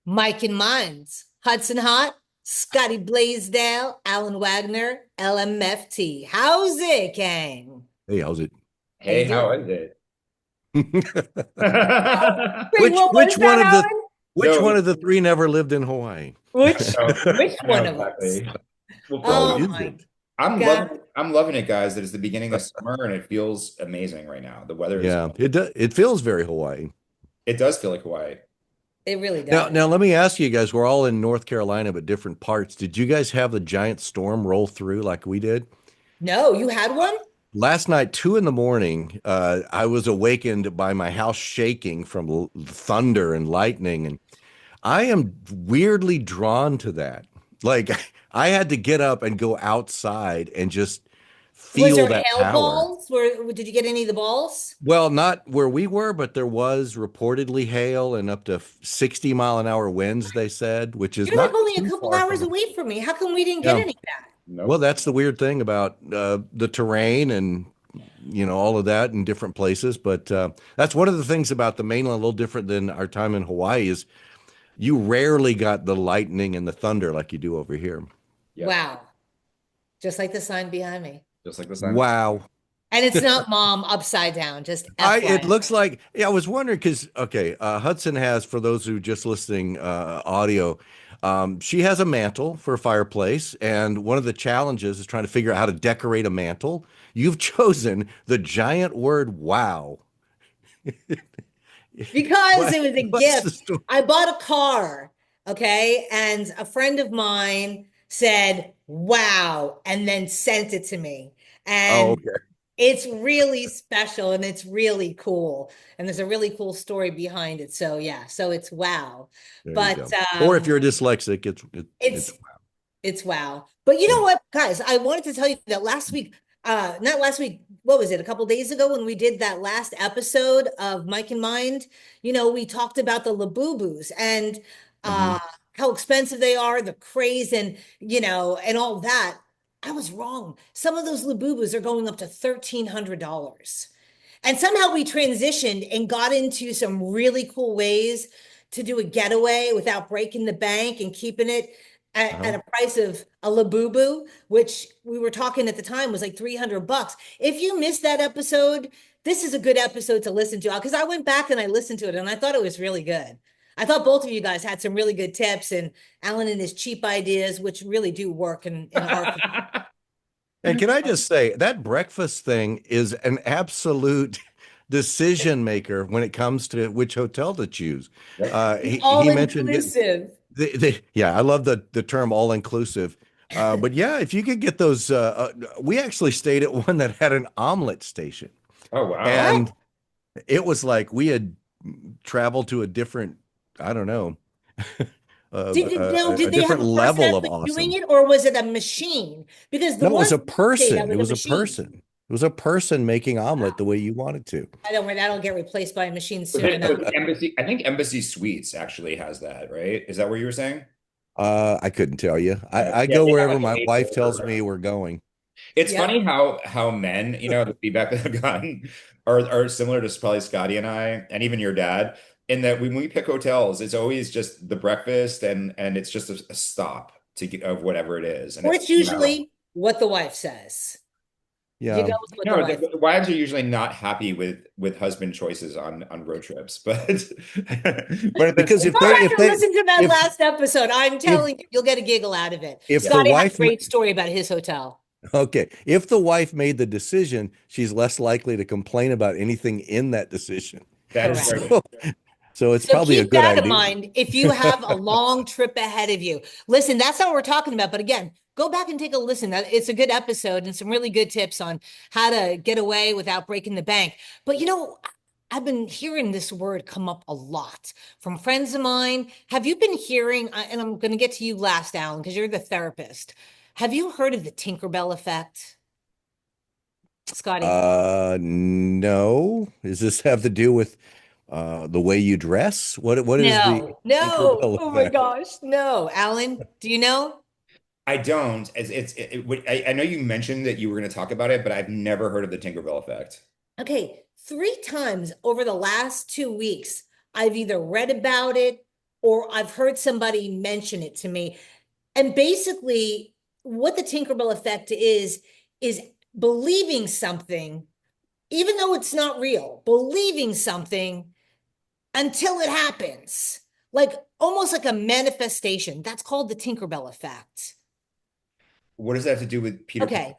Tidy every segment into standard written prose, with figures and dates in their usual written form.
Mike and Mines, Hudson Hot, Scotty Blaisdell, Alan Wagner, LMFT. How's it, gang? Hey, how's it? How you Hey, how doing? is it? Wait, what Which was one that, of the Alan? which one So, of the three never lived in Hawaii? Which I know one of us? exactly. Well, Oh, Oh is my it? God. I'm loving it, guys. That it's the beginning of summer and it feels amazing right now. The weather is Yeah, it feels very Hawaii. it does feel like Hawaii. It really Now, does. now let me ask you guys, we're all in North Carolina, but different parts. Did you guys have the giant storm roll through like we did? No, you had one? Last night, 2 in the morning, I was awakened by my house shaking from thunder and lightning, and I am weirdly drawn to that. Like I had to get up and go outside and just Was feel there that hail power. balls? Did you get any of the balls? Well, not where we were, but there was reportedly hail and up to 60-mile-an-hour winds, they said, which is You're like not only a too couple far hours from. away from me. How come we didn't get Yeah. any of that? Well, Nope. that's the weird thing about the terrain and all of that in different places. But that's one of the things about the mainland, a little different than our time in Hawaii, is you rarely got the lightning and the thunder like you do over here. Yep. Wow. Just like the sign behind me. Just like the sun. Wow. And it's not mom upside down, just It FYI. looks like, yeah, I was wondering because, okay, Hudson has, for those who just listening audio, she has a mantle for a fireplace. And one of the challenges is trying to figure out how to decorate a mantle. You've chosen the giant word wow. Because What, it was a what's the gift. story? I bought a car, okay? And a friend of mine said, wow, and then sent it to me. Oh, And okay. it's really special and it's really cool. And there's a really cool story behind it. So yeah, so it's wow. There you But go. Or if you're dyslexic, it's it's It's wow. But you know yeah. what, guys? I wanted to tell you that last week, not last week, what was it? A couple days ago when we did that last episode of Mike and Mind, we talked about the Labubus and Mhm. uh how expensive they are, the craze and and all that. I was wrong. Some of those Labubus are going up to $1,300. And somehow we transitioned and got into some really cool ways to do a getaway without breaking the bank and keeping it at Uh-huh. a price of a Labubu, which we were talking at the time was like 300 bucks. If you missed that episode, this is a good episode to listen to because I went back and I listened to it and I thought it was really good. I thought both of you guys had some really good tips and Alan and his cheap ideas, which really do work in our. And can I just say that breakfast thing is an absolute decision maker when it comes to which hotel to choose. Yep. He All mentioned getting inclusive. yeah, I love the term all inclusive. But yeah, if you could get those, we actually stayed at one that had an omelet station, Oh wow. What? and it was like we had traveled to a different, I don't know, Did a they have different a person level of actually doing awesome. it, or was it a machine? Because the No, it was ones a we stayed at person. It was a was a machine. person. It was a person making omelet the way you wanted to. That'll get replaced by a machine Was soon it enough. was it Embassy? I think Embassy Suites actually has that, right? Is that what you were saying? I couldn't tell you. I Yeah, go they have wherever like my a wife tells makeover. me we're going. It's Yep. funny how men, the feedback that I've gotten are similar to probably Scotty and I, and even your dad, in that when we pick hotels, it's always just the breakfast and it's just a stop to get of whatever it is. And Or if it's usually what the wife says. You go Yeah. with what the no, wife. the wives are usually not happy with husband choices on road trips, but but then Because Go back and listen to that if last episode. I'm if telling you, you'll get a giggle out of it. if the Scotty had a wife great story about his hotel. okay, if the wife made the decision, she's less likely to complain about anything in that decision. that is Correct. very So so it's So probably a keep good that in idea. mind if you have a long trip ahead of you. Listen, that's not what we're talking about. But again, go back and take a listen. It's a good episode and some really good tips on how to get away without breaking the bank. But I've been hearing this word come up a lot from friends of mine. Have you been hearing, and I'm going to get to you last, Alan, because you're the therapist. Have you heard of the Tinkerbell effect, Scotty? No. Does this have to do with the way you dress? What is the No, no. Tinkerbell Oh my effect? gosh, no. Alan, do you know? I don't. I know you mentioned that you were going to talk about it, but I've never heard of the Tinkerbell effect. Okay, three times over the last 2 weeks, I've either read about it or I've heard somebody mention it to me. And basically, what the Tinkerbell effect is believing something, even though it's not real, believing something until it happens. Like almost like a manifestation. That's called the Tinkerbell effect. What does that have to do with Peter Pan? Okay.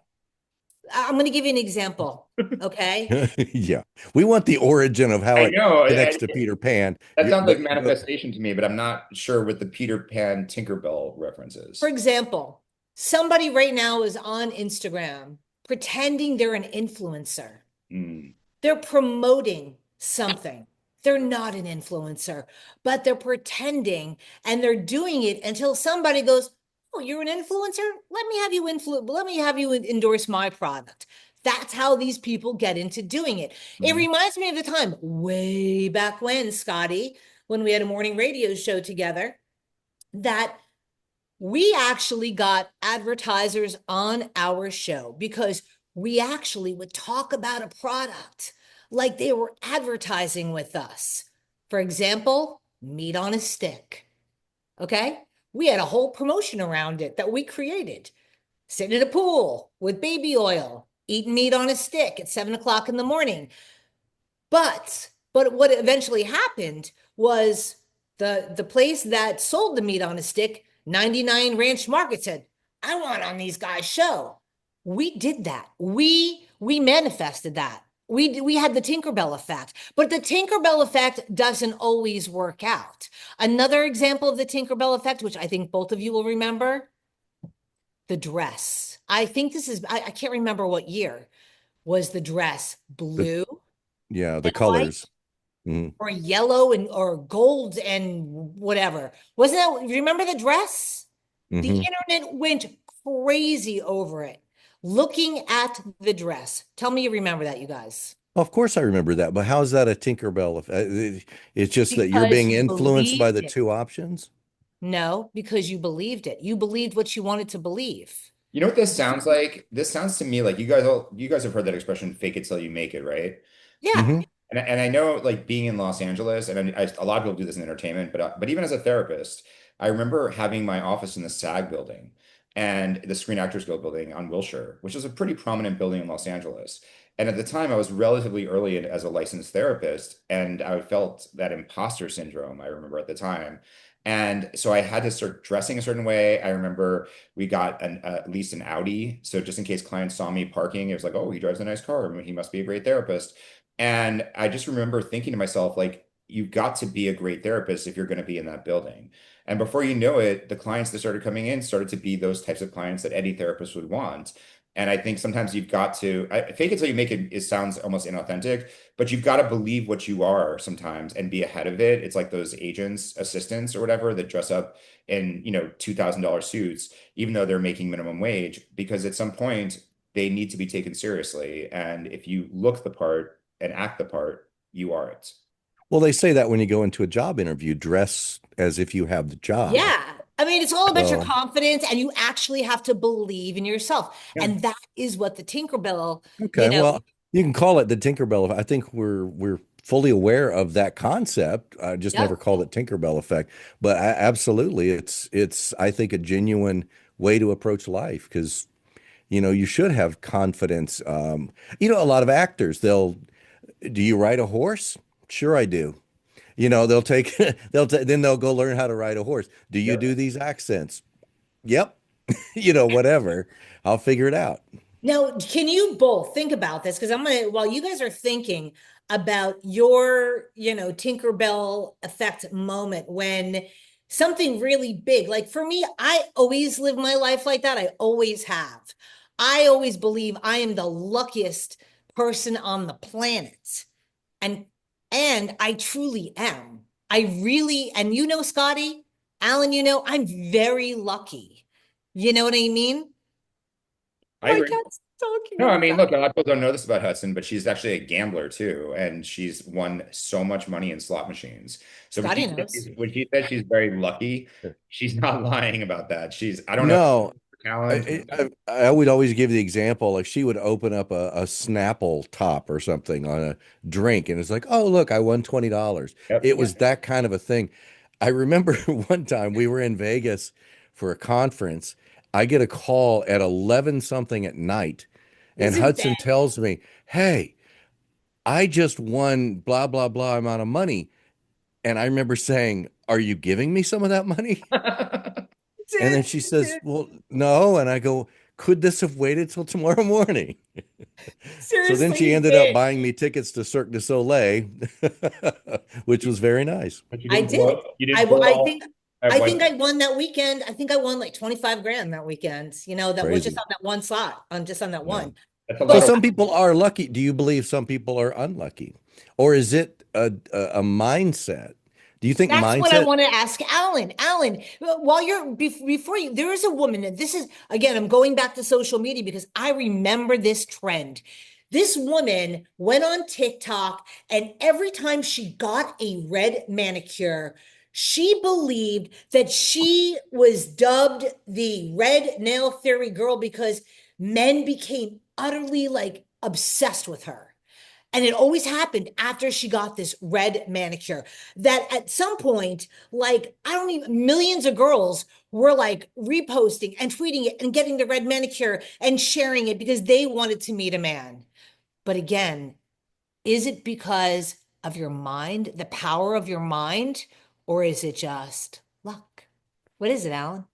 I'm going to give you an example. Okay. Yeah. We want the origin of how I it know connects to Peter Pan. that sounds like But manifestation to me, but I'm not sure what the Peter Pan Tinkerbell reference For is. example, somebody right now is on Instagram pretending they're an influencer. Mm. They're promoting something. They're not an influencer, but they're pretending and they're doing it until somebody goes, "Oh, you're an influencer? Let me have you endorse my product." That's how these people get into doing it. It Mhm. reminds me of the time way back when, Scotty, when we had a morning radio show together, that we actually got advertisers on our show because we actually would talk about a product like they were advertising with us. For example, meat on a stick. Okay. We had a whole promotion around it that we created. Sitting in a pool with baby oil, eating meat on a stick at 7 o'clock in the morning. But what eventually happened was the place that sold the meat on a stick, 99 Ranch Market, said, "I want on these guys' show." We did that. We manifested that. We had the Tinkerbell effect, but the Tinkerbell effect doesn't always work out. Another example of the Tinkerbell effect, which I think both of you will remember, the dress. I think this is I can't remember what year was the dress, the blue yeah, the and white colors. Mhm. or yellow and or gold and whatever. Wasn't that, remember the dress? The Mhm. internet went crazy over it. Looking at the dress. Tell me you remember that, you guys. Of course I remember that, but how is that a Tinkerbell effect? It's just that you're Because being you influenced by believed the it. two options. No, because you believed it. You believed what you wanted to believe. You know what this sounds like? This sounds to me like you guys have heard that expression, fake it till you make it, right? Yeah. Hmm. And I know like being in Los Angeles, and a lot of people do this in entertainment, but even as a therapist, I remember having my office in the SAG building and the Screen Actors Guild building on Wilshire, which is a pretty prominent building in Los Angeles. And at the time, I was relatively early as a licensed therapist, and I felt that imposter syndrome, I remember at the time. And so I had to start dressing a certain way. I remember we got at least an Audi. So just in case clients saw me parking, it was like, oh, he drives a nice car. He must be a great therapist. And I just remember thinking to myself, like, you've got to be a great therapist if you're going to be in that building. And before you know it, the clients that started coming in started to be those types of clients that any therapist would want. And I think sometimes you've got to fake it till you make it. It sounds almost inauthentic, but you've got to believe what you are sometimes and be ahead of it. It's like those agents, assistants, or whatever that dress up in, $2,000 suits, even though they're making minimum wage, because at some point they need to be taken seriously. And if you look the part and act the part, you are it. Well, they say that when you go into a job interview, dress as if you have the job. Yeah. I mean, it's all about your So, confidence, and you actually have to believe in yourself. Yeah. And that is what the Tinkerbell, you okay, know, well, you can call it the Tinkerbell. I think we're fully aware of that concept. I just never yep. called it Tinkerbell effect, but absolutely, it's I think a genuine way to approach life because you should have confidence. A lot of actors, do you ride a horse? Sure, I do. They'll take then they'll go learn how to ride a horse. Do you do these accents? Yep. Whatever. I'll figure it out. Now, can you both think about this? Because while you guys are thinking about your, Tinkerbell effect moment when something really big, like for me, I always live my life like that. I always have. I always believe I am the luckiest person on the planet. And and I truly am. I really, and Scotty, Alan, I'm very lucky. You know what I mean? I My agree. cat's talking. No, I'm I mean, sorry. look, a lot of people don't know this about Hudson, but she's actually a gambler too, and she's won so much money in slot machines. So Scotty knows. when she says she's very lucky, she's not lying about that. I don't know, No, talent. I would always give the example like she would open up a Snapple top or something on a drink, and it's like, oh look, I won $20. Yep. It was that kind of a thing. I remember one time we were in Vegas for a conference. I get a call at 11 something at night, and Isn't Hudson that tells me, "Hey, I just won blah, blah, blah amount of money." And I remember saying, "Are you giving me some of that money?" And then it? she says, "Well, no." And I go, "Could this have waited till tomorrow morning?" So then Seriously, she you ended up did. buying me tickets to Cirque du Soleil, which was very nice. But you I didn't did. blow it. You didn't blow it I all think at one. I won that weekend. I think I won like 25 grand that weekend. You know, that was just Crazy. on that one slot, on just on that Yeah. one. That's a So lot But of. some people are lucky. Do you believe some people are unlucky? Or is it a mindset? Do you think that's what I mindset? want to ask Alan. Alan, while before you, there is a woman, and this is again, I'm going back to social media because I remember this trend. This woman went on TikTok, and every time she got a red manicure, she believed that she was dubbed the red nail fairy girl because men became utterly like obsessed with her. And it always happened after she got this red manicure. That at some point, like, I don't even, millions of girls were like reposting and tweeting it and getting the red manicure and sharing it because they wanted to meet a man. But again, is it because of your mind, the power of your mind, or is it just luck? What is it, Alan?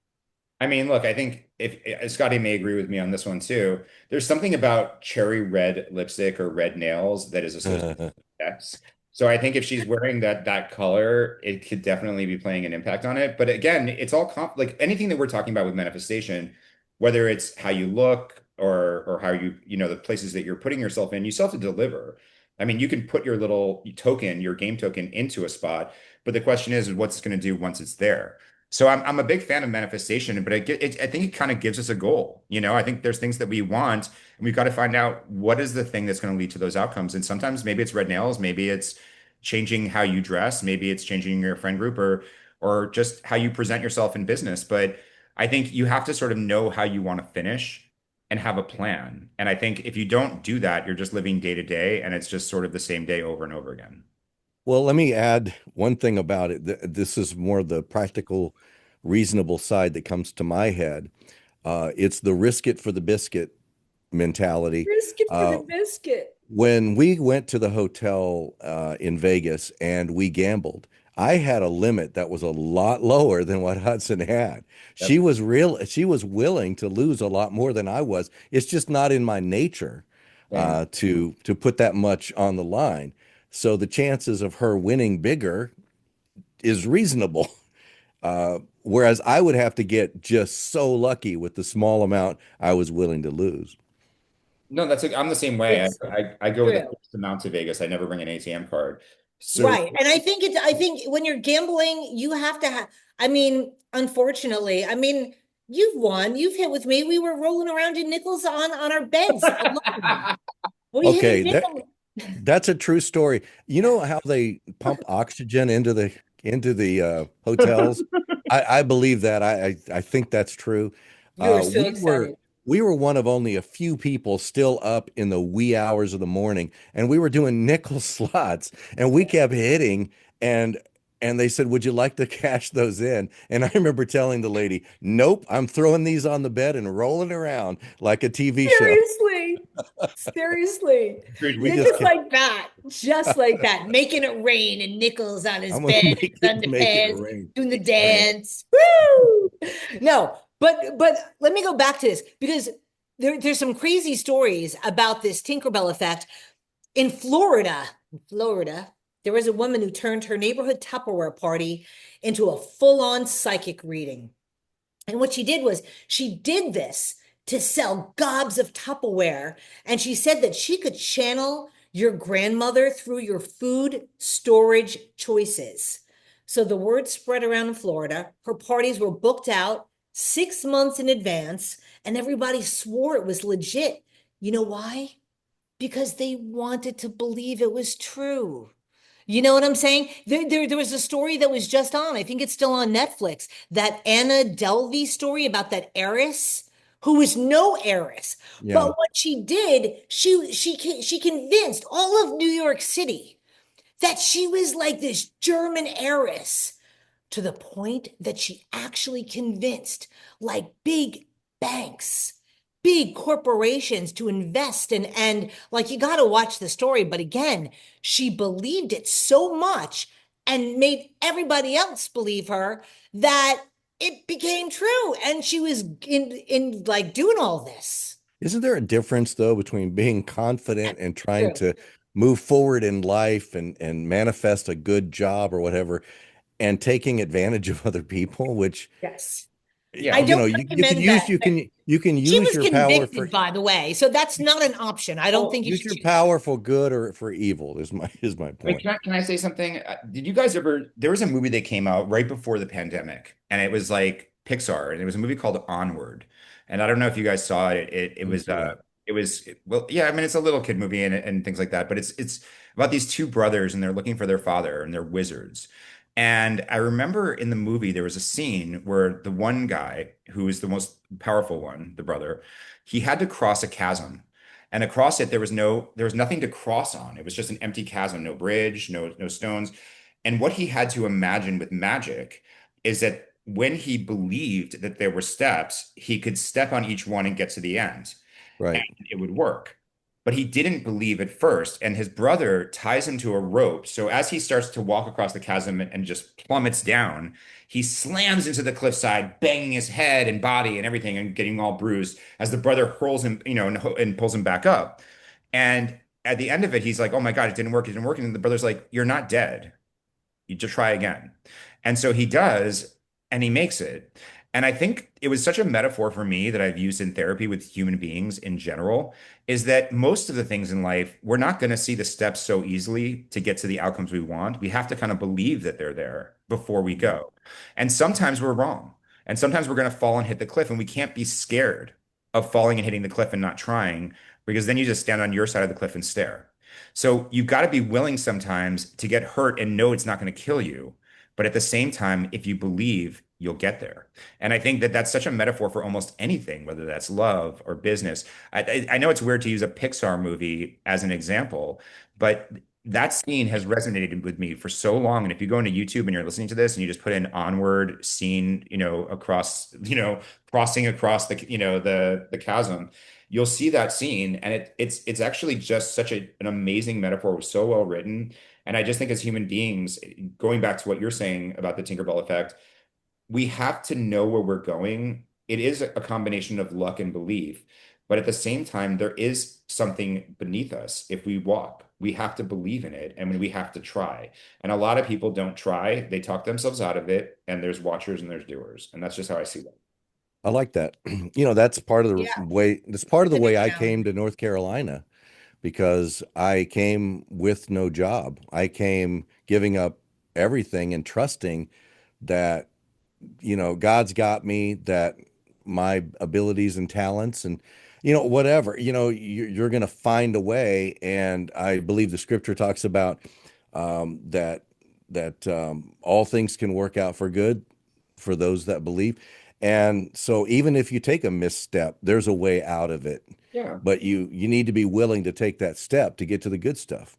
I mean, look, I think if Scotty may agree with me on this one too. There's something about cherry red lipstick or red nails that is associated with sex. So I think if she's wearing that color, it could definitely be playing an impact on it. But again, it's all like anything that we're talking about with manifestation, whether it's how you look or how the places that you're putting yourself in, you still have to deliver. I mean, you can put your little token, your game token into a spot, but the question is what's it going to do once it's there? So I'm a big fan of manifestation, but I think it kind of gives us a goal. I think there's things that we want, and we've got to find out what is the thing that's going to lead to those outcomes. And sometimes maybe it's red nails, maybe it's changing how you dress, maybe it's changing your friend group or just how you present yourself in business. But I think you have to sort of know how you want to finish and have a plan. And I think if you don't do that, you're just living day to day, and it's just sort of the same day over and over again. Well, let me add one thing about it. This is more the practical, reasonable side that comes to my head. It's the risk it for the biscuit mentality. Risk it for the Uh, biscuit. when we went to the hotel in Vegas and we gambled, I had a limit that was a lot lower than what Hudson had. She Yep. was real, she was willing to lose a lot more than I was. It's just not in my nature Same. to put that much on the line. So the chances of her winning bigger is reasonable. Whereas I would have to get just so lucky with the small amount I was willing to lose. No, I'm the same way. It's I go with a true. fixed amount to Vegas. I never bring an ATM card. So Right. And I think when you're gambling, you have to have, I mean, unfortunately, I mean, you've won, you've hit with me. We were rolling around in nickels on our beds alone. We hit a Okay, nickel. that's a true story. You know how they pump oxygen into the hotels? I believe that. I think that's true. You were so We were excited. one of only a few people still up in the wee hours of the morning, and we were doing nickel slots, and we kept hitting, and they said, "Would you like to cash those in?" And I remember telling the lady, "Nope, I'm throwing these on the bed and rolling around like a TV show." Seriously. Seriously. We Yeah, just just kept, like that. Just like that. Making it rain and nickels on his I'm gonna bed, his make it underpants, rain. doing the dance. Woo! No, but let me go back to this because there's some crazy stories about this Tinkerbell effect. In Florida, there was a woman who turned her neighborhood Tupperware party into a full-on psychic reading. And what she did was she did this to sell gobs of Tupperware. And she said that she could channel your grandmother through your food storage choices. So the word spread around in Florida. Her parties were booked out 6 months in advance, and everybody swore it was legit. You know why? Because they wanted to believe it was true. You know what I'm saying? There was a story that was just on, I think it's still on Netflix, that Anna Delvey story about that heiress who was no heiress. But Yeah. what she did, she convinced all of New York City that she was like this German heiress. to the point that she actually convinced like big banks, big corporations to invest and like you got to watch the story. But again, she believed it so much and made everybody else believe her that it became true. And she was in like doing all this. Isn't there a difference though between being confident and trying True. to move forward in life and manifest a good job or whatever and taking advantage of other people, which Yes. I Yeah. you don't know you can recommend use that. you can She use was your power for convicted, by the way, so that's not an option. I don't Well, think you use should your choose that. power for good or for evil is my wait, point. can I say something? Did you guys ever, there was a movie that came out right before the pandemic, and it was like Pixar, and it was a movie called Onward. And I don't know if you guys saw it. It Didn't was see that. well, yeah, I mean it's a little kid movie and things like that, but it's about these two brothers and they're looking for their father and they're wizards. And I remember in the movie there was a scene where the one guy who is the most powerful one, the brother, he had to cross a chasm. And across it, there was nothing to cross on. It was just an empty chasm, no bridge, no stones. And what he had to imagine with magic is that when he believed that there were steps, he could step on each one and get to the end and Right. it would work. But he didn't believe at first, and his brother ties him to a rope. So as he starts to walk across the chasm and just plummets down, he slams into the cliffside, banging his head and body and everything and getting all bruised as the brother hurls him, and pulls him back up. And at the end of it, he's like, "Oh my God, it didn't work. It didn't work." And the brother's like, "You're not dead. You just try again." And so he does, and he makes it. And I think it was such a metaphor for me that I've used in therapy with human beings in general is that most of the things in life, we're not going to see the steps so easily to get to the outcomes we want. We have to kind of believe that they're there before we go. And sometimes we're wrong. And sometimes we're going to fall and hit the cliff, and we can't be scared of falling and hitting the cliff and not trying because then you just stand on your side of the cliff and stare. So you've got to be willing sometimes to get hurt and know it's not going to kill you. But at the same time, if you believe, you'll get there. And I think that that's such a metaphor for almost anything, whether that's love or business. I know it's weird to use a Pixar movie as an example, but that scene has resonated with me for so long. And if you go into YouTube and you're listening to this and you just put in onward scene, across, crossing across the chasm, you'll see that scene. And it's actually just such an amazing metaphor. It was so well written. And I just think as human beings, going back to what you're saying about the Tinkerbell effect, we have to know where we're going. It is a combination of luck and belief, but at the same time, there is something beneath us. If we walk, we have to believe in it and we have to try. And a lot of people don't try, they talk themselves out of it, and there's watchers and there's doers. And that's just how I see that. I like that. That's part of the Yeah, way that's part of it's the a good way I came challenge. to North Carolina because I came with no job. I came giving up everything and trusting that God's got me, that my abilities and talents and whatever, you're going to find a way. And I believe the scripture talks about that all things can work out for good for those that believe. And so even if you take a misstep, there's a way out of it. Yeah. But you need to be willing to take that step to get to the good stuff.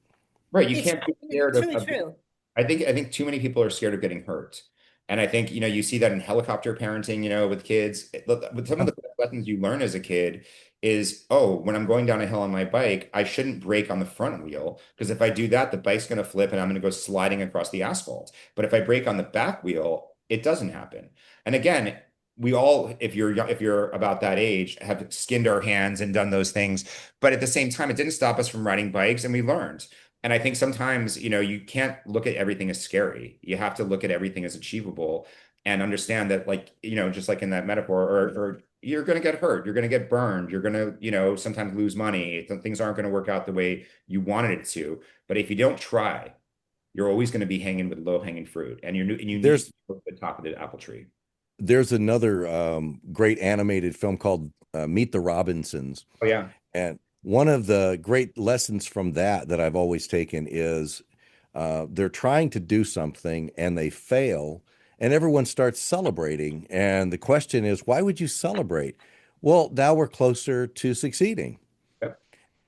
Right. You It's can't be scared it's really true. I think too many people are scared of getting hurt. And I think, you see that in helicopter parenting, with kids. With some of the best lessons you learn as a kid is, oh, when I'm going down a hill on my bike, I shouldn't brake on the front wheel because if I do that, the bike's going to flip and I'm going to go sliding across the asphalt. But if I brake on the back wheel, it doesn't happen. And again, we all, if you're about that age, have skinned our hands and done those things. But at the same time, it didn't stop us from riding bikes and we learned. And I think sometimes, you can't look at everything as scary. You have to look at everything as achievable and understand that, like, just like in that metaphor, or you're going to get hurt, you're going to get burned, you're going to, sometimes lose money. Things aren't going to work out the way you wanted it to. But if you don't try, you're always going to be hanging with low-hanging fruit, and you need to There's go to the top of the apple tree. there's another great animated film called Meet the Robinsons. Oh yeah. And one of the great lessons from that I've always taken is they're trying to do something and they fail, and everyone starts celebrating. And the question is, why would you celebrate? Well, now we're closer to succeeding. Yep.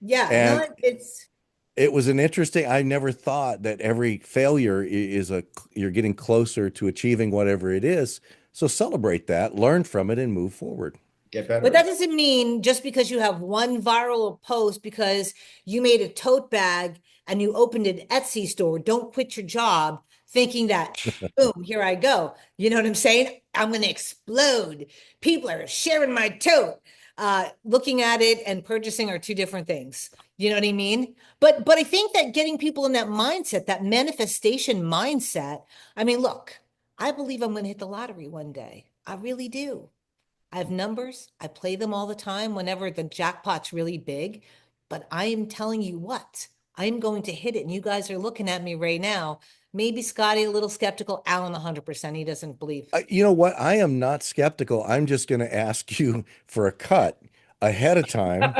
Yeah, And no, it's it was an interesting, I never thought that every failure is you're getting closer to achieving whatever it is. So celebrate that, learn from it, and move forward. Get But that better. doesn't mean just because you have one viral post because you made a tote bag and you opened an Etsy store, don't quit your job thinking that, boom, here I go. You know what I'm saying? I'm going to explode. People are sharing my tote. Looking at it and purchasing are two different things. You know what I mean? But I think that getting people in that mindset, that manifestation mindset. I mean, look, I believe I'm going to hit the lottery one day. I really do. I have numbers. I play them all the time whenever the jackpot's really big. But I am telling you what, I'm going to hit it. And you guys are looking at me right now. Maybe Scotty a little skeptical. Alan 100%. He doesn't believe. You know what? I am not skeptical. I'm just going to ask you for a cut ahead of time.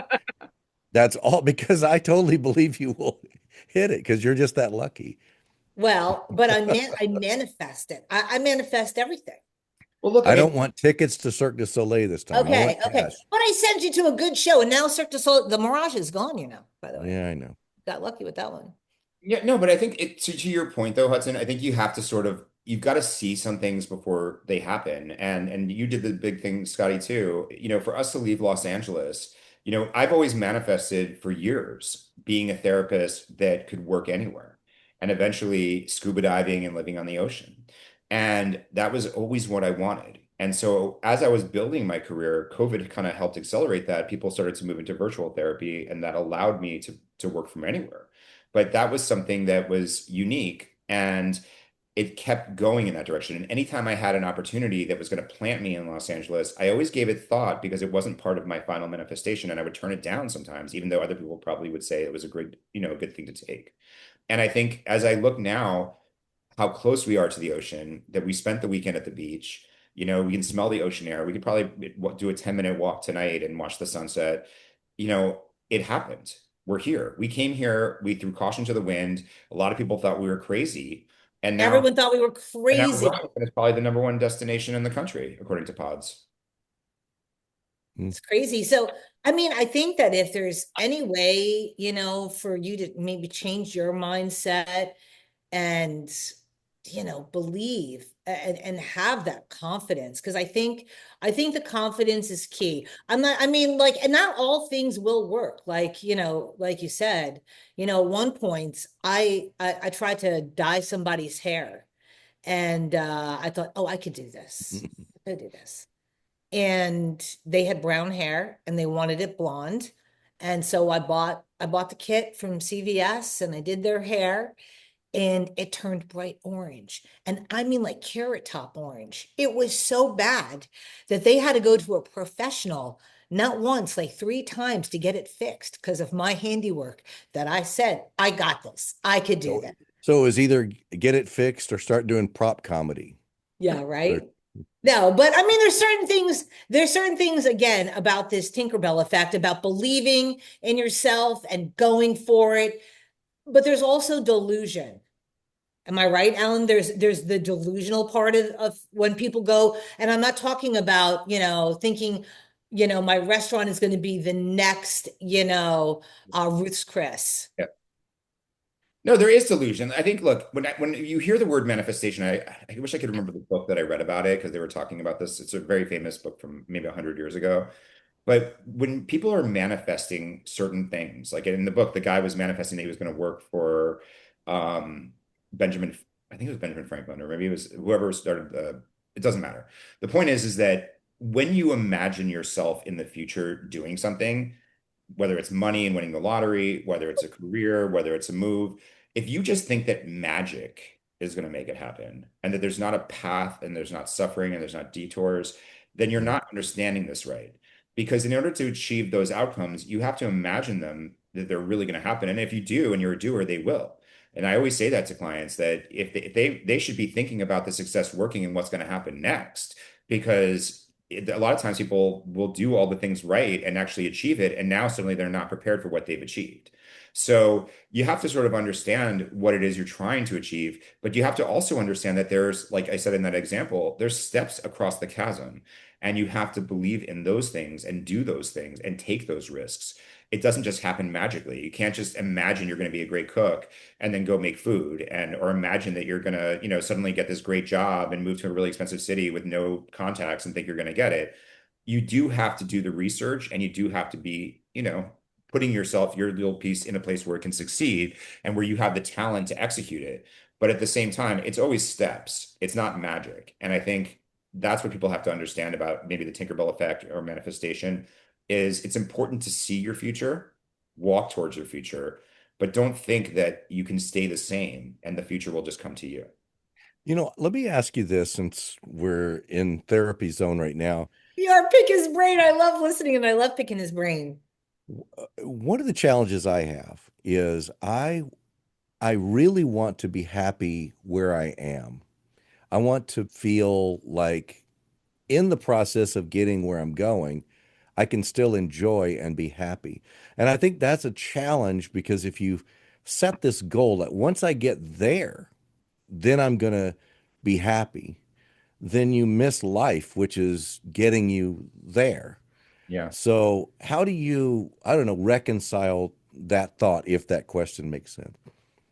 That's all because I totally believe you will hit it because you're just that lucky. Well, but I manifest it. I manifest everything. Well, look, I I mean, don't want tickets to Cirque du Soleil this time. I Okay, want okay. cash. But I sent you to a good show, and now Cirque du Soleil, the Mirage is gone, by the way. Yeah, I know. Got lucky with that one. yeah, no, but I think to your point though, Hudson, I think you have to sort of you've got to see some things before they happen. And you did the big thing, Scotty, too. For us to leave Los Angeles, I've always manifested for years being a therapist that could work anywhere and eventually scuba diving and living on the ocean. And that was always what I wanted. And so as I was building my career, COVID kind of helped accelerate that. People started to move into virtual therapy, and that allowed me to work from anywhere. But that was something that was unique, and it kept going in that direction. And anytime I had an opportunity that was going to plant me in Los Angeles, I always gave it thought because it wasn't part of my final manifestation. And I would turn it down sometimes, even though other people probably would say it was a good thing to take. And I think as I look now, how close we are to the ocean, that we spent the weekend at the beach. We can smell the ocean air. We could probably do a 10-minute walk tonight and watch the sunset. It happened. We're here. We came here, we threw caution to the wind. A lot of people thought we were crazy. And now, Everyone thought we were and now crazy. we're right. And it's probably the number one destination in the country, according to pods. Mm. It's crazy. So, I mean, I think that if there's any way, for you to maybe change your mindset and, believe and have that confidence, because I think the confidence is key. I'm not, I mean, like, and not all things will work. Like, like you said, at one point I tried to dye somebody's hair and I thought, oh, I could do this. I could do this and they had brown hair and they wanted it blonde. And so I bought the kit from CVS and I did their hair and it turned bright orange. And I mean like carrot top orange. It was so bad that they had to go to a professional not once, like three times to get it fixed because of my handiwork that I said, I got this. I could do So, that. so it was either get it fixed or start doing prop comedy. Yeah, Or- right. No, but I mean, there's certain things again about this Tinkerbell effect, about believing in yourself and going for it. But there's also delusion. Am I right, Alan? There's the delusional part of when people go, and I'm not talking about, thinking, my restaurant is going to be the next, Ruth's Chris. Yeah. No, there is delusion. I think, look, when you hear the word manifestation, I wish I could remember the book that I read about it because they were talking about this. It's a very famous book from maybe 100 years ago. But when people are manifesting certain things, like in the book, the guy was manifesting that he was going to work for um, Benjamin, I think it was Benjamin Franklin, or maybe it was whoever started it doesn't matter. The point is that when you imagine yourself in the future doing something, whether it's money and winning the lottery, whether it's a career, whether it's a move, if you just think that magic is going to make it happen and that there's not a path and there's not suffering and there's not detours, then you're not understanding this right. Because in order to achieve those outcomes, you have to imagine them that they're really going to happen. And if you do and you're a doer, they will. And I always say that to clients that if they should be thinking about the success working and what's going to happen next, because a lot of times people will do all the things right and actually achieve it, and now suddenly they're not prepared for what they've achieved. So you have to sort of understand what it is you're trying to achieve, but you have to also understand that there's, like I said in that example, there's steps across the chasm, and you have to believe in those things and do those things and take those risks. it doesn't just happen magically. You can't just imagine you're going to be a great cook and then go make food, and or imagine that you're going to, suddenly get this great job and move to a really expensive city with no contacts and think you're going to get it. You do have to do the research, and you do have to be, putting yourself, your little piece, in a place where it can succeed and where you have the talent to execute it. But at the same time, it's always steps. It's not magic. And I think that's what people have to understand about maybe the Tinkerbell effect or manifestation is it's important to see your future, walk towards your future, but don't think that you can stay the same and the future will just come to you. Let me ask you this since we're in therapy zone right now. Yeah, pick his brain. I love listening and I love picking his brain. One of the challenges I have is I really want to be happy where I am. I want to feel like in the process of getting where I'm going, I can still enjoy and be happy. And I think that's a challenge because if you set this goal that once I get there, then I'm going to be happy, then you miss life, which is getting you there. Yeah. So, how do you, I don't know, reconcile that thought if that question makes sense?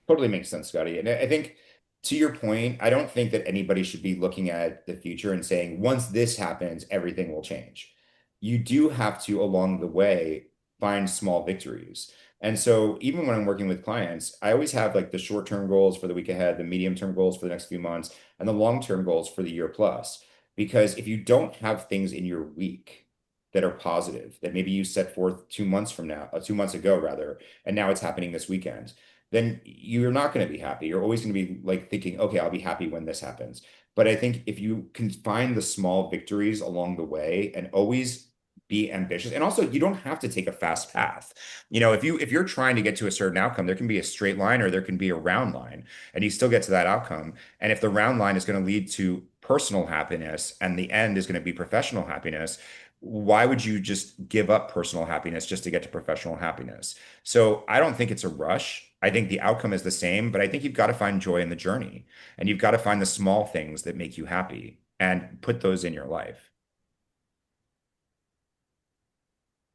Totally makes sense, Scotty. And I think to your point, I don't think that anybody should be looking at the future and saying, once this happens, everything will change. You do have to, along the way, find small victories. And so even when I'm working with clients, I always have like the short-term goals for the week ahead, the medium-term goals for the next few months, and the long-term goals for the year plus. Because if you don't have things in your week that are positive, that maybe you set forth 2 months from now, 2 months ago rather, and now it's happening this weekend, then you're not going to be happy. You're always going to be like thinking, okay, I'll be happy when this happens. But I think if you can find the small victories along the way and always be ambitious, and also you don't have to take a fast path. If you're trying to get to a certain outcome, there can be a straight line or there can be a round line, and you still get to that outcome. And if the round line is going to lead to personal happiness and the end is going to be professional happiness, why would you just give up personal happiness just to get to professional happiness? So I don't think it's a rush. I think the outcome is the same, but I think you've got to find joy in the journey and you've got to find the small things that make you happy and put those in your life.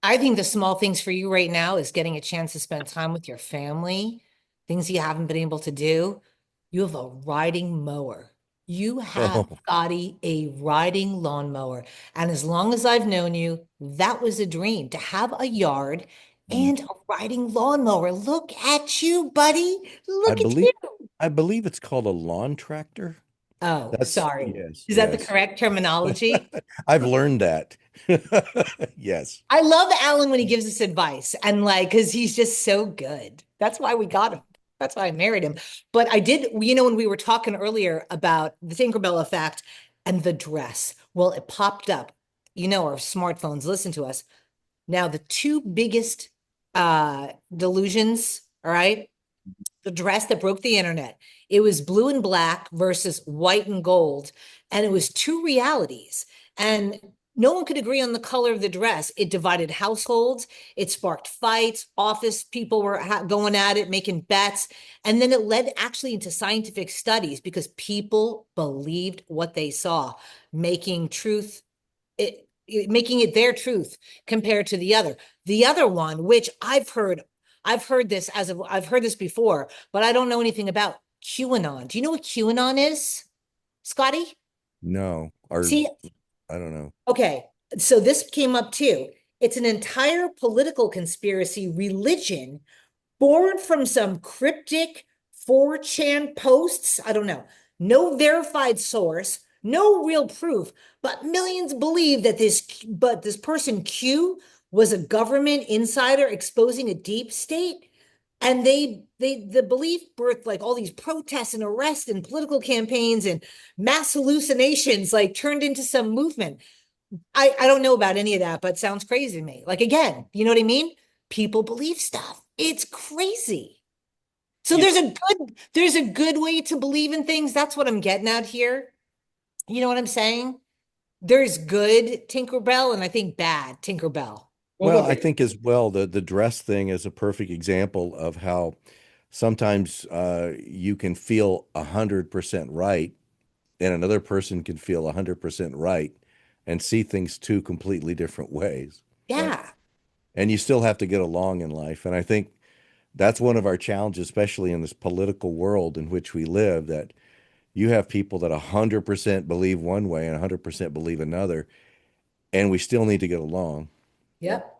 I think the small things for you right now is getting a chance to spend time with your family, things you haven't been able to do. You have a riding mower. You have, Oh, Scotty, a riding lawnmower. And as long as I've known you, that was a dream to have a yard and a riding lawnmower. Look at you, buddy. I Look at believe you. I believe it's called a lawn tractor. Oh, That's sorry. yes, Is that the yes. correct terminology? I've learned that. Yes. I love Alan when he gives us advice and like, because he's just so good. That's why we got him. That's why I married him. But I did, when we were talking earlier about the Tinkerbell effect and the dress, well, it popped up. Our smartphones listen to us. Now, the two biggest delusions, all right, the dress that broke the internet. It was blue and black versus white and gold. And it was two realities. And no one could agree on the color of the dress. It divided households. It sparked fights. Office people were going at it, making bets. And then it led actually into scientific studies because people believed what they saw, making truth making it their truth compared to the other. The other one, which I've heard this before, but I don't know anything about QAnon. Do you know what QAnon is, Scotty? No. Or See, I don't know. okay, so this came up too. It's an entire political conspiracy religion born from some cryptic 4chan posts. I don't know. No verified source, no real proof, but millions believe that this person Q was a government insider exposing a deep state. And the belief birthed like all these protests and arrests and political campaigns and mass hallucinations, like turned into some movement. I don't know about any of that, but sounds crazy to me. Like again, you know what I mean? People believe stuff. It's crazy. So You there's a good way to believe in things. That's what I'm getting at here. You know what I'm saying? There's good Tinkerbell and I think bad Tinkerbell. Well, Well, look, I think as well the dress thing is a perfect example of how sometimes you can feel 100% right, and another person can feel 100% right, and see things two completely different ways. right. Yeah. and you still have to get along in life. And I think that's one of our challenges, especially in this political world in which we live, that you have people that 100% believe one way and 100% believe another, and we still need to get along. Yeah. Yep.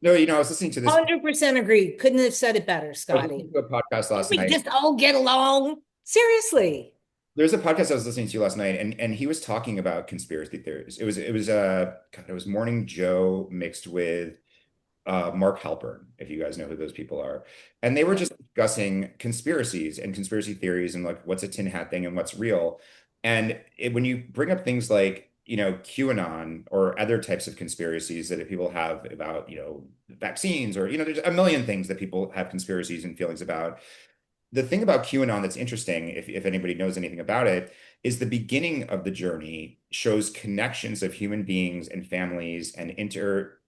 No, I was listening to this. 100% agree. Couldn't have said it better, I was listening Scotty. to a podcast Can't last we night. just all get along? Seriously. There's a podcast I was listening to last night, and he was talking about conspiracy theories. It was Morning Joe mixed with Mark Halpern, if you guys know who those people are. And they were just discussing conspiracies and conspiracy theories and like what's a tin hat thing and what's real. And when you bring up things like, QAnon or other types of conspiracies that people have about, vaccines or, there's a million things that people have conspiracies and feelings about. The thing about QAnon that's interesting, if anybody knows anything about it, is the beginning of the journey shows connections of human beings and families and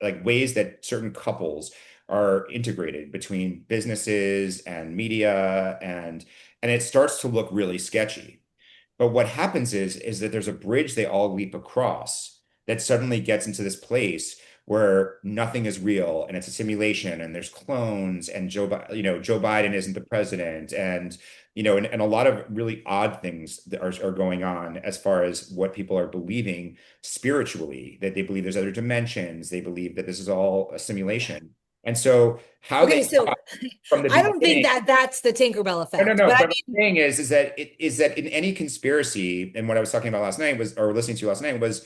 like ways that certain couples are integrated between businesses and media and it starts to look really sketchy. But what happens is that there's a bridge they all leap across that suddenly gets into this place where nothing is real and it's a simulation and there's clones and Joe Biden isn't the president and and a lot of really odd things that are going on as far as what people are believing spiritually, that they believe there's other dimensions, they believe that this is all a simulation. And so how Okay, they so from the I don't think beginning. that that's the Tinkerbell No, no, effect, no. but I But what I'm saying is that in any conspiracy, and what I was talking about last night was, or listening to last night was,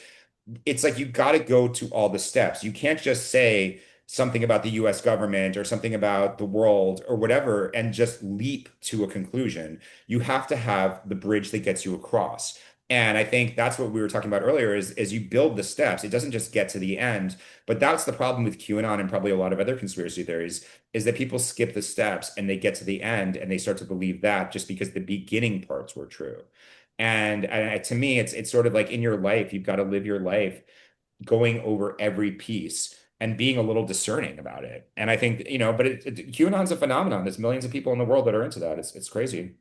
it's like you got to go to all the steps. You can't just say something about the US government or something about the world or whatever and just leap to a conclusion. You have to have the bridge that gets you across. And I think that's what we were talking about earlier is you build the steps. It doesn't just get to the end. But that's the problem with QAnon and probably a lot of other conspiracy theories is that people skip the steps and they get to the end and they start to believe that just because the beginning parts were true. And to me, it's sort of like in your life, you've got to live your life going over every piece and being a little discerning about it. And I think, but QAnon's a phenomenon. There's millions of people in the world that are into that. It's crazy.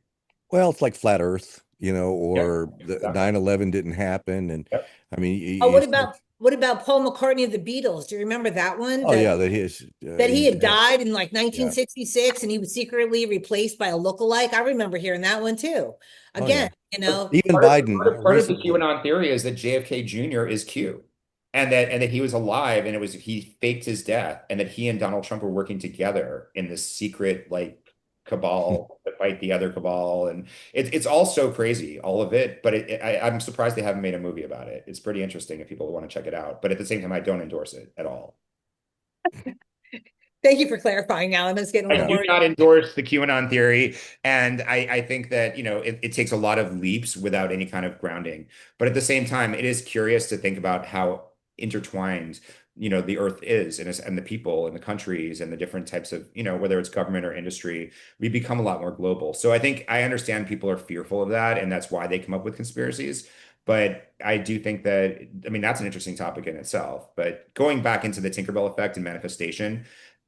Well, it's like flat Earth, Yeah, or the exactly. 9/11 didn't happen. And Yep. I mean, oh, you start, what about Paul McCartney of the Beatles? Do you remember that one? oh yeah, that That he he's had dead. died in like Yeah. 1966 and he was secretly replaced by a lookalike. I remember hearing that one too. Oh Again, yeah. you know, Even Part of, Biden part of the recently. QAnon theory is that JFK Jr. is Q, and that he was alive, and he faked his death, and that he and Donald Trump were working together in this secret like cabal to fight the other cabal, and it's all so crazy, all of it. But I'm surprised they haven't made a movie about it. It's pretty interesting if people want to check it out. But at the same time, I don't endorse it at all. thank you for clarifying, Alan. I was getting a I little do worried. not endorse the QAnon theory, and I think that it takes a lot of leaps without any kind of grounding. But at the same time, it is curious to think about how intertwined the Earth is and the people and the countries and the different types of whether it's government or industry. We become a lot more global. So I think I understand people are fearful of that, and that's why they come up with conspiracies. But I do think that, I mean, that's an interesting topic in itself. But going back into the Tinkerbell effect and manifestation,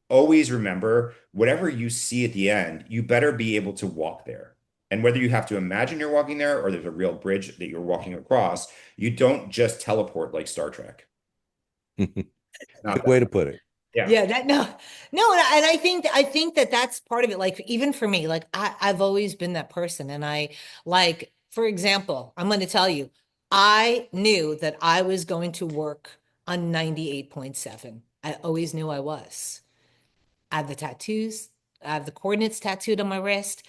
always remember whatever you see at the end, you better be able to walk there. And whether you have to imagine you're walking there or there's a real bridge that you're walking across, you don't just teleport like Star Trek. Not Good that. way to put it. Yeah. Yeah, that no, and I think that that's part of it. Like even for me, like I've always been that person, and I like, for example, I'm going to tell you, I knew that I was going to work on 98.7. I always knew I was. I have the tattoos. I have the coordinates tattooed on my wrist.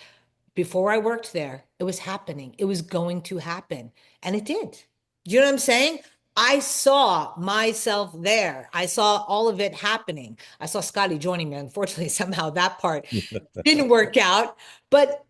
Before I worked there, it was happening. It was going to happen. And it did. You know what I'm saying? I saw myself there. I saw all of it happening. I saw Scotty joining me. Unfortunately, somehow that part didn't work out. But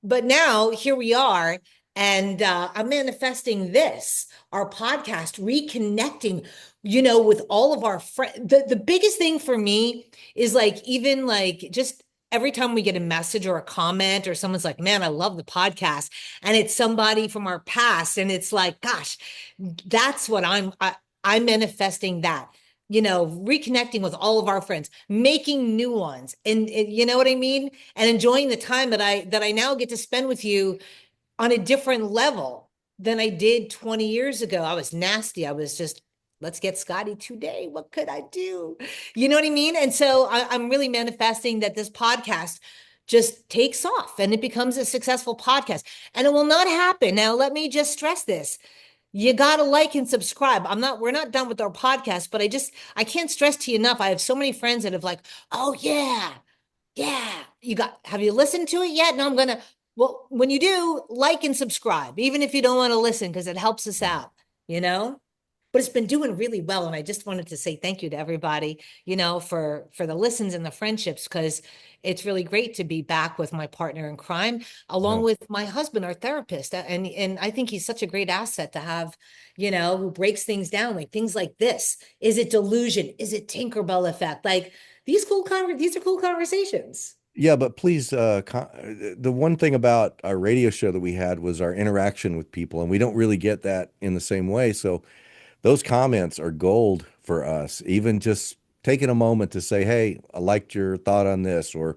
now here we are. And I'm manifesting this, our podcast, reconnecting, with all of our friends. The biggest thing for me is like, even like just every time we get a message or a comment or someone's like, man, I love the podcast. And it's somebody from our past. And it's like, gosh, that's what I'm manifesting that, reconnecting with all of our friends, making new ones. And you know what I mean? And enjoying the time that I now get to spend with you on a different level than I did 20 years ago. I was nasty. I was just let's get Scotty today. What could I do? You know what I mean? And so I'm really manifesting that this podcast just takes off and it becomes a successful podcast. And it will not happen. Now, let me just stress this. You got to like and subscribe. We're not done with our podcast, but I can't stress to you enough. I have so many friends that have like, oh, yeah, yeah. Have you listened to it yet? No, well, when you do, like and subscribe, even if you don't want to listen, because it helps us out, you know? But it's been doing really well. And I just wanted to say thank you to everybody, for the listens and the friendships, because it's really great to be back with my partner in crime, along Yeah. with my husband, our therapist. And I think he's such a great asset to have, who breaks things down, like things like this. Is it delusion? Is it Tinkerbell effect? Like these are cool conversations. Yeah, but please, the one thing about our radio show that we had was our interaction with people, and we don't really get that in the same way. So those comments are gold for us. Even just taking a moment to say, "Hey, I liked your thought on this," or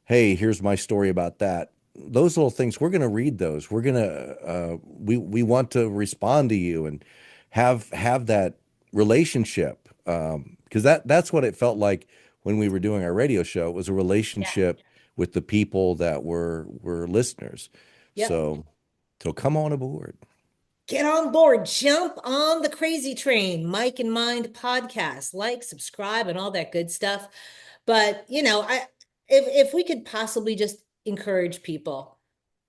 "Hey, here's my story about that." Those little things, we're going to read those. We want to respond to you and have that relationship, because that's what it felt like when we were doing our radio show. It was a Yeah. relationship with the people that were listeners. Yep. So come on aboard. Get on board, jump on the crazy train, Mike and Mind podcast, like, subscribe, and all that good stuff. But if we could possibly just encourage people,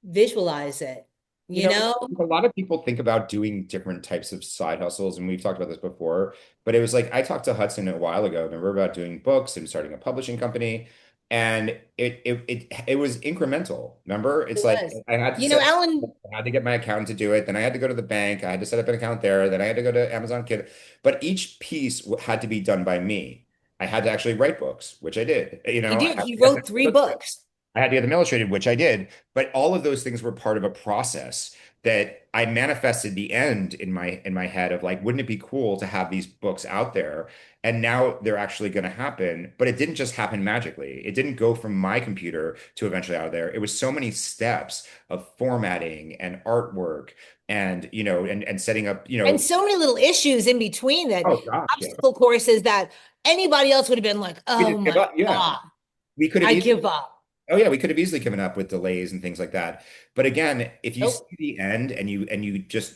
visualize it, You you know, know? a lot of people think about doing different types of side hustles, and we've talked about this before, but it was like I talked to Hudson a while ago, remember, about doing books and starting a publishing company, and it was incremental. Remember? It It's like was. I had to Alan, I had to get my accountant to do it, then I had to go to the bank, I had to set up an account there, then I had to go to Amazon Kid, but each piece had to be done by me. I had to actually write books, which I did. he I did. had He to get wrote three them. books. I had to get them illustrated, which I did. But all of those things were part of a process that I manifested the end in my head of like, wouldn't it be cool to have these books out there? And now they're actually going to happen. But it didn't just happen magically. It didn't go from my computer to eventually out of there. It was so many steps of formatting and artwork and and setting up, And so many little issues in between, that oh gosh, yeah. obstacle courses that anybody else would have been like, We oh just give my up. Yeah. God, We could have I easily give up. Oh yeah, we could have easily given up with delays and things like that. But again, if you see Nope. the end and you just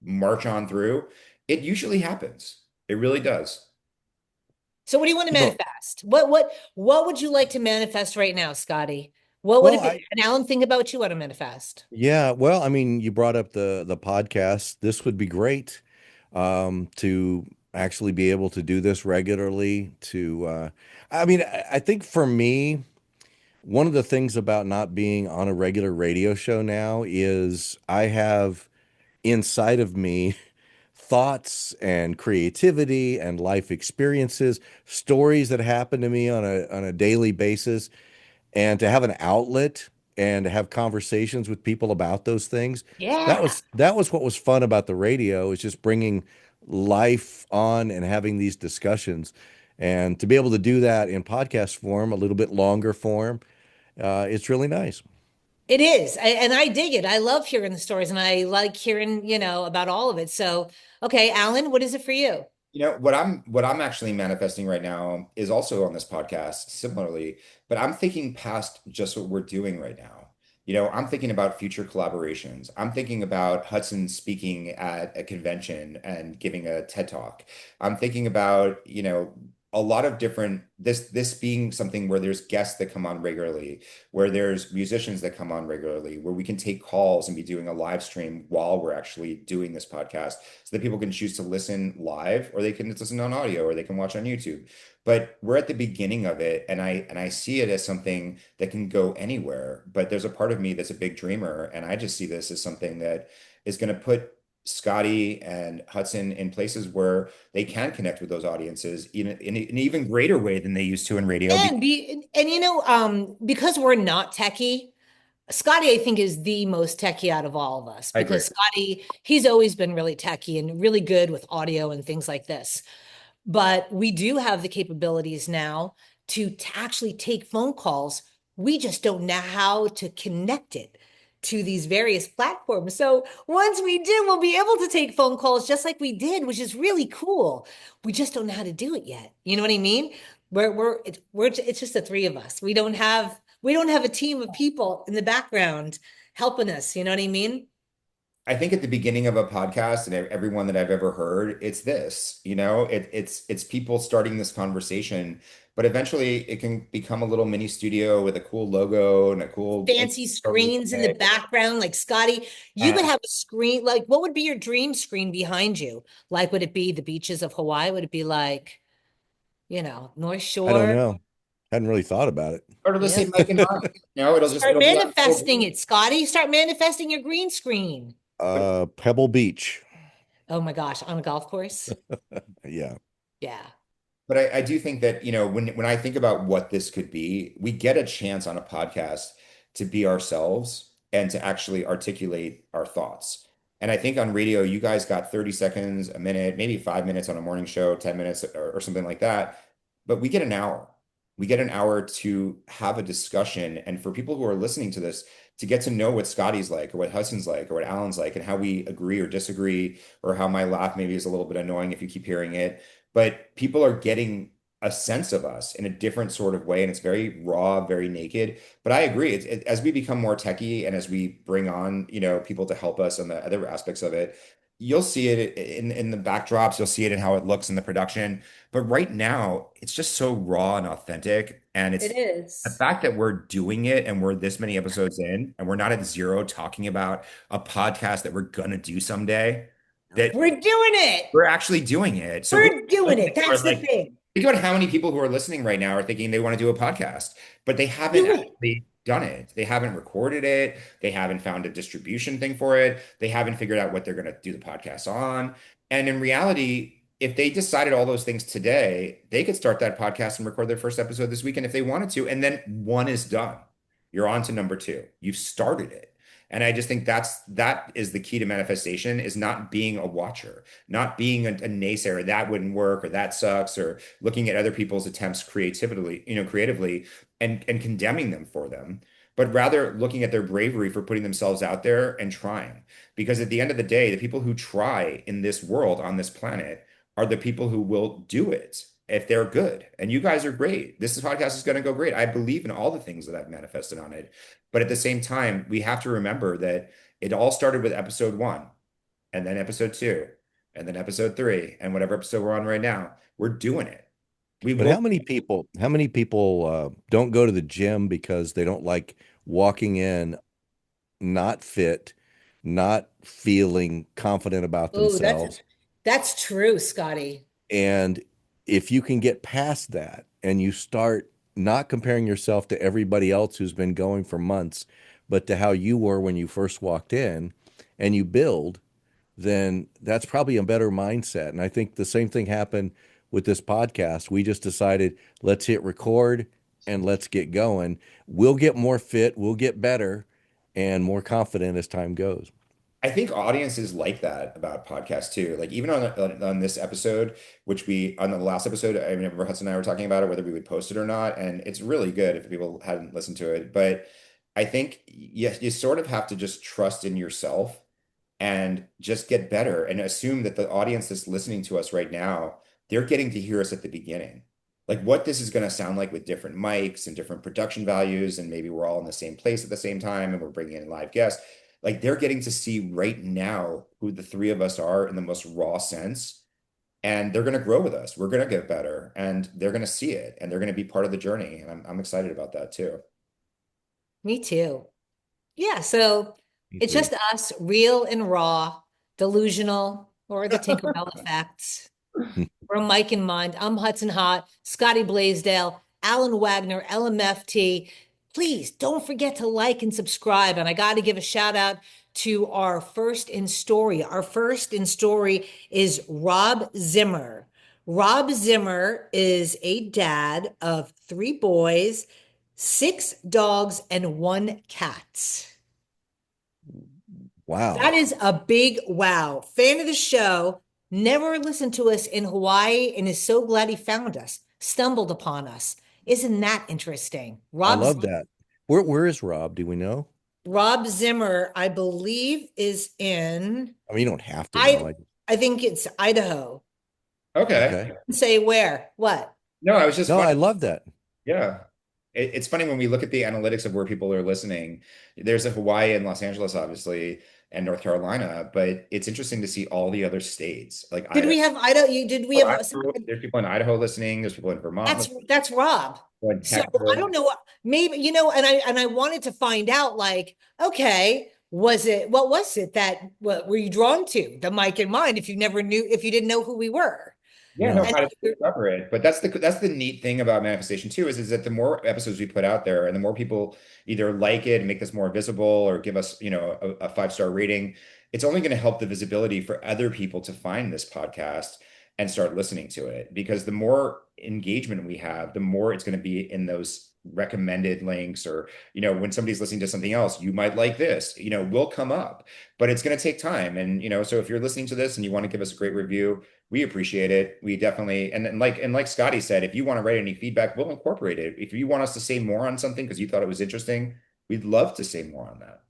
march on through, it usually happens. It really does. So what do you want to No, manifest? What would you like to manifest right now, Scotty? What would well, it be? And Alan, think about what you want to manifest. yeah, well, I mean, you brought up the podcast. This would be great, to actually be able to do this regularly. I mean, I think for me, one of the things about not being on a regular radio show now is I have inside of me thoughts and creativity and life experiences, stories that happen to me on a daily basis, and to have an outlet and to have conversations with people about those things. Yeah. That was what was fun about the radio, is just bringing life on and having these discussions, and to be able to do that in podcast form, a little bit longer form. It's really nice. It is. And I dig it. I love hearing the stories, and I like hearing, about all of it. So, okay, Alan, what is it for you? What I'm actually manifesting right now is also on this podcast, similarly, but I'm thinking past just what we're doing right now. I'm thinking about future collaborations. I'm thinking about Hudson speaking at a convention and giving a TED Talk. I'm thinking about, a lot of different this being something where there's guests that come on regularly, where there's musicians that come on regularly, where we can take calls and be doing a live stream while we're actually doing this podcast, so that people can choose to listen live, or they can just listen on audio, or they can watch on YouTube. But we're at the beginning of it, and I see it as something that can go anywhere. But there's a part of me that's a big dreamer, and I just see this as something that is going to put Scotty and Hudson in places where they can connect with those audiences in an even greater way than they used to in radio. Because we're not techie, Scotty, I think, is the most techie out of all of us, I agree. because Scotty, he's always been really techie and really good with audio and things like this. But we do have the capabilities now to actually take phone calls. We just don't know how to connect it. to these various platforms. So once we do, we'll be able to take phone calls just like we did, which is really cool. We just don't know how to do it yet. You know what I mean? It's just the three of us. We don't have a team of people in the background helping us. You know what I mean? I think at the beginning of a podcast and everyone that I've ever heard, it's this, it's people starting this conversation, but eventually it can become a little mini studio with a cool logo and a cool Fancy screens in the background, like Scotty, you could and have a screen. Like, what would be your dream screen behind you? Like, would it be the beaches of Hawaii? Would it be like, North I don't Shore? know. Hadn't really thought about it. or to Yeah. say Mike and Mike. Start It'll be like manifesting it, Scotty. Start manifesting your green screen. Pebble Beach. Oh my gosh, on a golf course? Yeah. Yeah. But I do think that, when I think about what this could be, we get a chance on a podcast to be ourselves and to actually articulate our thoughts. And I think on radio, you guys got 30 seconds, a minute, maybe 5 minutes on a morning show, 10 minutes or something like that. But we get an hour. We get an hour to have a discussion. And for people who are listening to this, to get to know what Scotty's like, or what Hudson's like, or what Alan's like, and how we agree or disagree, or how my laugh maybe is a little bit annoying if you keep hearing it, but people are getting a sense of us in a different sort of way, and it's very raw, very naked. But I agree, as we become more techy and as we bring on, people to help us on the other aspects of it, you'll see it in the backdrops, you'll see it in how it looks in the production. But right now, it's just so raw and authentic, and it's It the is. fact that we're doing it and we're this many episodes in, and we're not at zero talking about a podcast that we're gonna do someday. That We're doing it. we're actually doing it. So We're doing it. are That's the like, thing. think about how many people who are listening right now are thinking they want to do a podcast, but they haven't Do it. actually done it. They haven't recorded it. They haven't found a distribution thing for it. They haven't figured out what they're going to do the podcast on. And in reality, if they decided all those things today, they could start that podcast and record their first episode this weekend if they wanted to. And then one is done. You're on to number two. You've started it. And I just think that is the key to manifestation, is not being a watcher, not being a naysayer, that wouldn't work or that sucks, or looking at other people's attempts creatively and condemning them for them, but rather looking at their bravery for putting themselves out there and trying. Because at the end of the day, the people who try in this world on this planet are the people who will do it if they're good. And you guys are great. This podcast is going to go great. I believe in all the things that I've manifested on it. But at the same time, we have to remember that it all started with episode one, and then episode two, and then episode three, and whatever episode we're on right now. We're doing it. We But will. how many people don't go to the gym because they don't like walking in not fit, not feeling confident about Oh, themselves? that's true, Scotty. And if you can get past that and you start not comparing yourself to everybody else who's been going for months, but to how you were when you first walked in, and you build, then that's probably a better mindset. And I think the same thing happened with this podcast. We just decided, let's hit record and let's get going. We'll get more fit, we'll get better and more confident as time goes. I think audiences like that about podcasts too. Like even on this episode, which we on the last episode, I remember Hudson and I were talking about it, whether we would post it or not, and it's really good if people hadn't listened to it. But I think yes, you sort of have to just trust in yourself and just get better and assume that the audience that's listening to us right now, they're getting to hear us at the beginning. Like what this is going to sound like with different mics and different production values, and maybe we're all in the same place at the same time and we're bringing in live guests. Like they're getting to see right now who the three of us are in the most raw sense. And they're going to grow with us. We're going to get better and they're going to see it and they're going to be part of the journey. And I'm excited about that too. Me too. Yeah, so Me it's too. just us, real and raw, delusional, or the Tinkerbell effect. We're Mike and Mind. I'm Hudson Hott, Scotty Blaisdell, Alan Wagner, LMFT. Please don't forget to like and subscribe. And I got to give a shout out to our first in story. Our first in story is Rob Zimmer. Rob Zimmer is a dad of three boys, six dogs, and one cat. That Wow. is a big wow. Fan of the show, never listened to us in Hawaii, and is so glad he found us, stumbled upon us. Isn't that interesting? I Rob's, love that. Where is Rob? Do we know? Rob Zimmer, I believe, is in I mean, you don't have to know. I I think it's Idaho. Okay. Okay. Say where? What? No, I was just No, funny. I love that. Yeah. It's funny when we look at the analytics of where people are listening. There's a Hawaii and Los Angeles, obviously, and North Carolina, but it's interesting to see all the other states, like Did Idaho. we have Idaho? Did we Oh, have there's people in Idaho listening. There's people in Vermont listening, that's Rob. people in So I Texas. don't know what maybe and I wanted to find out like, okay, what was it that what were you drawn to? The Mike and Mine if you didn't know who we were. Yeah, Yeah. no, And how to discover it. But that's the neat thing about manifestation too, is that the more episodes we put out there and the more people either like it and make this more visible or give us, a 5-star rating, it's only going to help the visibility for other people to find this podcast and start listening to it. Because the more engagement we have, the more it's going to be in those recommended links or, when somebody's listening to something else, you might like this, will come up. But it's going to take time. And, so if you're listening to this and you want to give us a great review, we appreciate it. We definitely, and like Scotty said, if you want to write any feedback, we'll incorporate it. If you want us to say more on something because you thought it was interesting, we'd love to say more on that.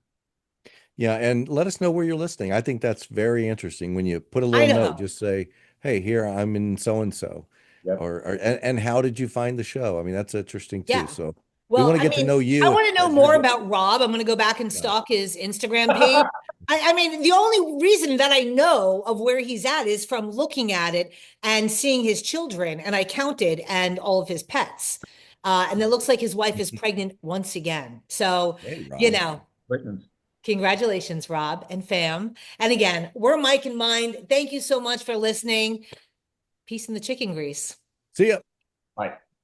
Yeah, and let us know where you're listening. I think that's very interesting. When you put a little note, Idaho. just say, "Hey, here I'm in so and so," Yep. or and how did you find the show? I mean, that's interesting too. Yeah. So we Well, want to I get to mean, know I you want to know as you're more listening. about Rob. I'm going to go back and Yeah. stalk his Instagram page. I mean, the only reason that I know of where he's at is from looking at it and seeing his children, and I counted and all of his pets. And it looks like his wife is pregnant once again. So, Hey, you Rob. know, Questions? congratulations, Rob and fam. And again, we're Mike and Mind. Thank you so much for listening. Peace in the chicken grease. See ya. Bye.